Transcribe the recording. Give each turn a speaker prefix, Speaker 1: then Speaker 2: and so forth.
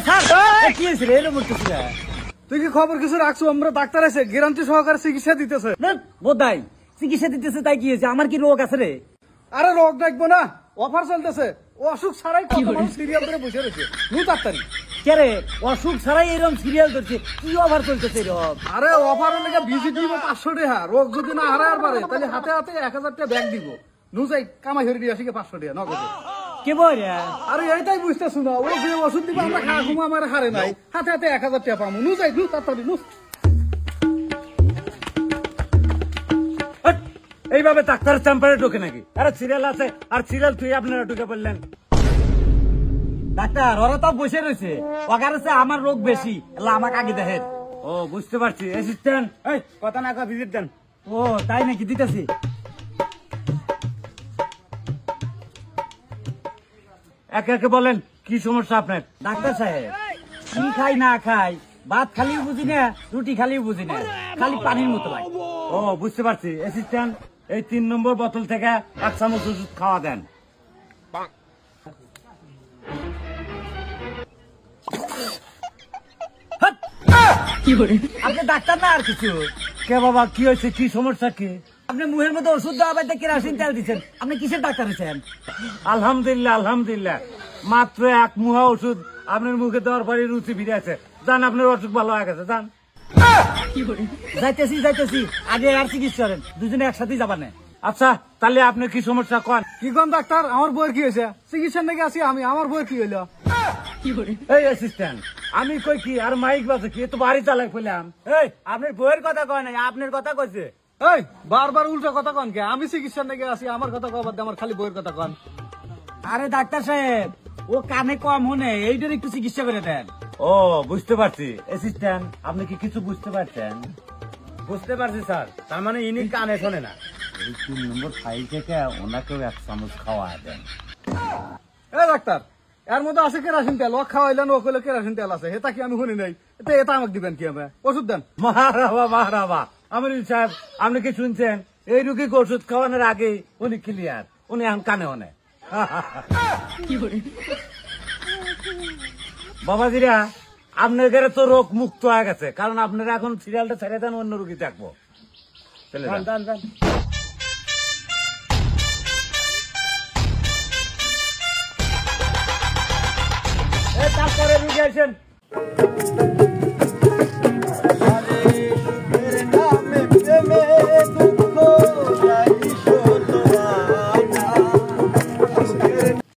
Speaker 1: কি হয়েছে রে বলতেছি না
Speaker 2: তুই কি খবর কিছু রাখছো? আমরা ডাক্তার আছে গ্যারান্টি সহকারে চিকিৎসা দিতেছে।
Speaker 1: বোধাই চিকিৎসা দিতেছে তাই কি হয়েছে? আমার কি রোগ আছে রে?
Speaker 2: আরে রোগ দেখবো না, অফার চলতেছে। অসুখ ছাড়াই সিরিয়াল ধরে বসে রয়েছে। তাড়াতাড়ি
Speaker 1: কে রে অসুখ ছাড়াই এরকম সিরিয়াল ধরছে? কি অফার চলতেছে এরকম?
Speaker 2: আরে অফার লেগে ভিজিট দিব 500 টাকা। রোগ যদি না হারায় আর পারে তাহলে হাতে হাতে 1000 টাকা ব্যাগ দিব। যাই কামাই হয়ে দিয়ে আসি 500 টাকা নগদে।
Speaker 1: কে বল?
Speaker 2: আরে এইটাই বুঝতেছ না, ও যে ওষুধ দিব আমরা খা ঘুমা আমার হারে নাই, হাতে হাতে 1000 টাকা পাবো। যাই তাড়াতাড়ি
Speaker 1: এইভাবে ডাক্তার চেম্বারে ঢোকে নাকি? আরে সিরিয়াল আছে আর সিরিয়াল তুই আপনারা ঢুকে পড়লেন। ডাক্তার ওরা তো বসে রয়েছে, ওখানে আমার রোগ বেশি, আমাকে আগে দেখেন। ও বুঝতে পারছি। অ্যাসিস্ট্যান্ট এই কথা না কথা ভিজিট দেন। ও তাই নাকি? দিতেছি। একে একে বলেন কি সমস্যা আপনার? ডাক্তার সাহেব কি খাই না খাই, ভাত খালিও বুঝি না, রুটি খালিও বুঝি না, খালি পানির মতো লাগে। ও বুঝতে পারছি। অ্যাসিস্ট্যান্ট এই 3 নম্বর বোতল থেকে 1 চামচ ওষুধ খাওয়া দেন। আপনি ডাক্তার না আর কিছু? কে বাবা কি হয়েছে? কি সমস্যা? কি আপনি মুখের মধ্যে ওষুধ দেওয়া বাইতে কেরাসিন তেল দিচ্ছেন? আপনি কিসের ডাক্তার হয়েছেন? আলহামদুলিল্লাহ আলহামদুলিল্লাহ, মাত্র 1 মুহা ওষুধ আপনার মুখে দেওয়ার পরে রুচি ফিরে আছে। যান, আপনার অসুখ ভালো হয়ে গেছে। যান। যাইতেছি আগে আর চিকিৎসা করেন, দুজনে একসাথে যাবা না। আচ্ছা তাহলে আপনার কি সমস্যা কন?
Speaker 2: কি কোন ডাক্তার? আমার বইয়ের কি হয়েছে? চিকিৎসা নাকি আছি আমি, আমার বইয়ের কি হইলো?
Speaker 1: এই অ্যাসিস্ট্যান্ট আমি কই কি আর মাইক বাজে কি? তো বাড়ি চালাই পেলাম। এই আপনার বইয়ের কথা কয় নাই, আপনার কথা কইছে।
Speaker 2: এই বারবার উল্টা কথা কন কে? আমি চিকিৎসা নাকি আছি, আমার কথা কবার দে, আমার খালি বইয়ের কথা কন।
Speaker 1: আরে ডাক্তার সাহেব ও কানে কম হনে, এইটার একটু চিকিৎসা করে দেন। ও বুঝতে পারছি। অ্যাসিস্ট্যান্ট আপনি কি কিছু বুঝতে পারছেন? বুঝতে পারছি স্যার। তার মানে ইনি কানে শোনে না। এই 3 নম্বর ফাইল থেকে ওনাকেও 1 চামচ খাওয়া দেন।
Speaker 2: এই ডাক্তার এর মধ্যে আছে কেরাসিন তেল, ও খাওয়াইলেন, ও কইলে কেরাসিন তেল আছে, এটা কি আমি শুনি নাই? এটা আমাকে দিবেন কি? আমরা ওষুধ দেন।
Speaker 1: মাহরাবা আমিরুল সাহেব, আপনি কি শুনছেন? এই রুগীকে ওষুধ খাওয়ানোর আগে উনি ক্লিয়ার, উনি এখন কানে হনে। বাবাজিরা আপনার ঘরে তো রোগ মুক্ত হয়ে গেছে, কারণ আপনারা এখন সিরিয়ালটা ছেড়ে দেন, অন্য রুগী থাকবো। তারপরে রুগী আসেন।